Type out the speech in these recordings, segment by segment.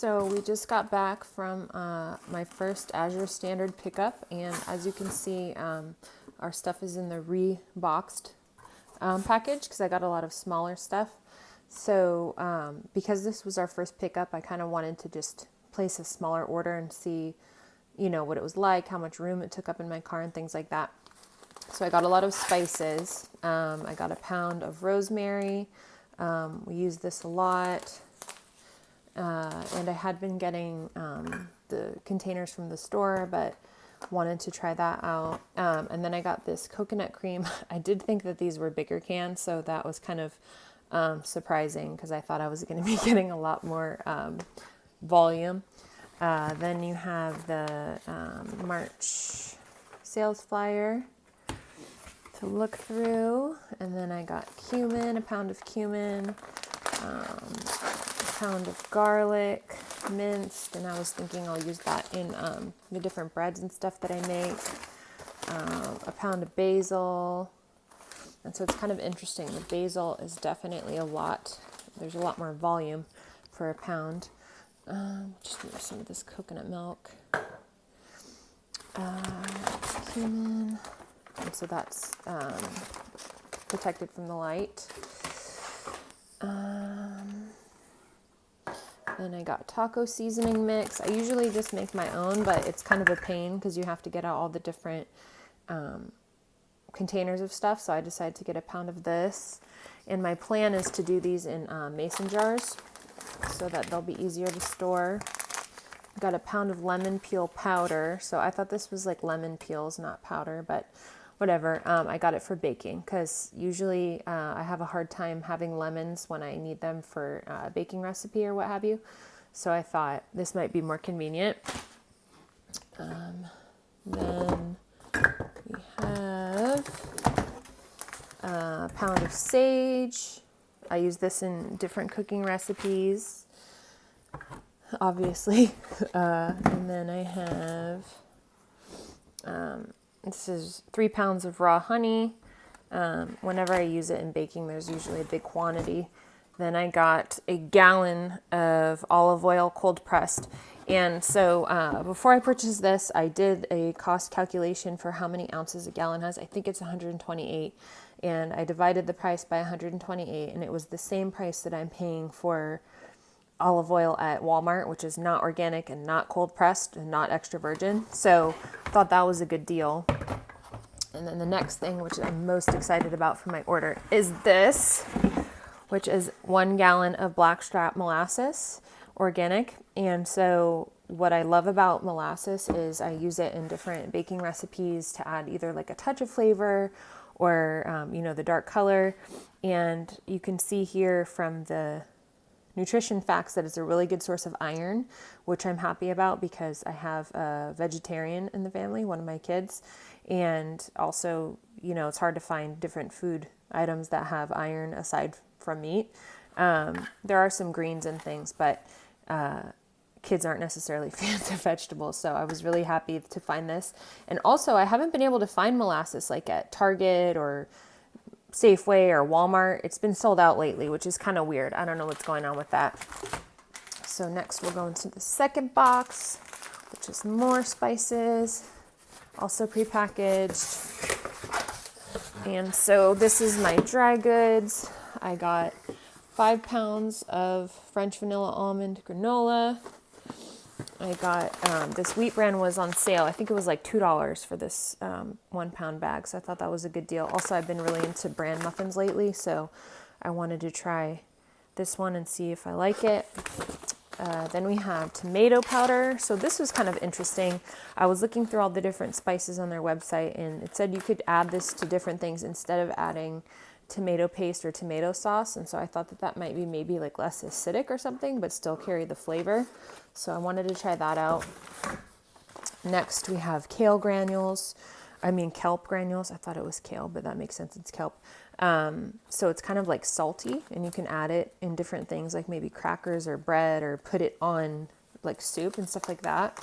So we just got back from my first Azure standard pickup, and as you can see, our stuff is in the reboxed package because I got a lot of smaller stuff. So because this was our first pickup, I kind of wanted to just place a smaller order and see, what it was like, how much room it took up in my car and things like that. So I got a lot of spices. I got a pound of rosemary. We use this a lot. And I had been getting the containers from the store, but wanted to try that out. And then I got this coconut cream. I did think that these were bigger cans, so that was kind of surprising because I thought I was going to be getting a lot more volume. Then you have the March sales flyer to look through. And then I got cumin, a pound of cumin, a pound of garlic minced, and I was thinking I'll use that in the different breads and stuff that I make. A pound of basil, and so it's kind of interesting. The basil is definitely there's a lot more volume for a pound. Just use some of this coconut milk. Cumin, and so that's protected from the light. Then I got taco seasoning mix. I usually just make my own, but it's kind of a pain because you have to get out all the different containers of stuff. So I decided to get a pound of this. And my plan is to do these in mason jars so that they'll be easier to store. Got a pound of lemon peel powder. So I thought this was like lemon peels, not powder, but whatever. I got it for baking because usually I have a hard time having lemons when I need them for a baking recipe or what have you. So I thought this might be more convenient. Then we have a pound of sage. I use this in different cooking recipes, obviously. And then I have this is 3 pounds of raw honey. Whenever I use it in baking, there's usually a big quantity. Then I got a gallon of olive oil cold pressed. And so before I purchased this, I did a cost calculation for how many ounces a gallon has. I think it's 128. And I divided the price by 128, and it was the same price that I'm paying for olive oil at Walmart, which is not organic and not cold pressed and not extra virgin. So I thought that was a good deal. And then the next thing, which I'm most excited about for my order, is this, which is 1 gallon of blackstrap molasses, organic. And so what I love about molasses is I use it in different baking recipes to add either like a touch of flavor or, the dark color. And you can see here from the nutrition facts that it's a really good source of iron, which I'm happy about because I have a vegetarian in the family, one of my kids. And also, it's hard to find different food items that have iron aside from meat. There are some greens and things, but kids aren't necessarily fans of vegetables. So I was really happy to find this. And also, I haven't been able to find molasses like at Target or Safeway or Walmart. It's been sold out lately, which is kind of weird. I don't know what's going on with that. So next we'll go into the second box, which is more spices, also prepackaged. And so this is my dry goods. I got 5 pounds of French vanilla almond granola. I got this wheat bran was on sale. I think it was like $2 for this 1 pound bag. So I thought that was a good deal. Also, I've been really into bran muffins lately. So I wanted to try this one and see if I like it. Then we have tomato powder. So this was kind of interesting. I was looking through all the different spices on their website, and it said you could add this to different things instead of adding tomato paste or tomato sauce. And so I thought that might be maybe like less acidic or something, but still carry the flavor. So I wanted to try that out. Next, we have kelp granules. I thought it was kale, but that makes sense. It's kelp. So it's kind of like salty, and you can add it in different things like maybe crackers or bread, or put it on like soup and stuff like that.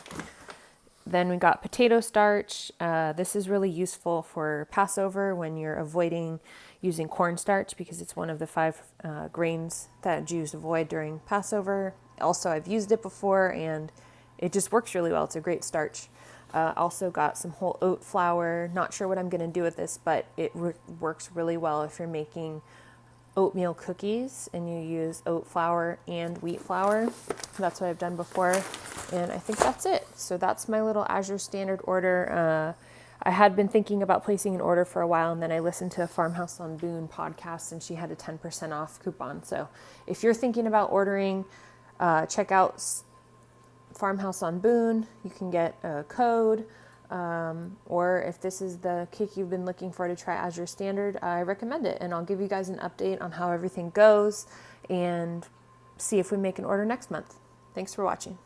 Then we got potato starch. This is really useful for Passover when you're avoiding using cornstarch because it's one of the 5 grains that Jews avoid during Passover. Also, I've used it before and it just works really well. It's a great starch. Also got some whole oat flour. Not sure what I'm going to do with this, but it works really well if you're making oatmeal cookies and you use oat flour and wheat flour. That's what I've done before. And I think that's it. So that's my little Azure standard order. I had been thinking about placing an order for a while, and then I listened to a Farmhouse on Boone podcast, and she had a 10% off coupon. So if you're thinking about ordering, check out Farmhouse on Boone. You can get a code. Or if this is the kick you've been looking for to try Azure Standard, I recommend it. And I'll give you guys an update on how everything goes and see if we make an order next month. Thanks for watching.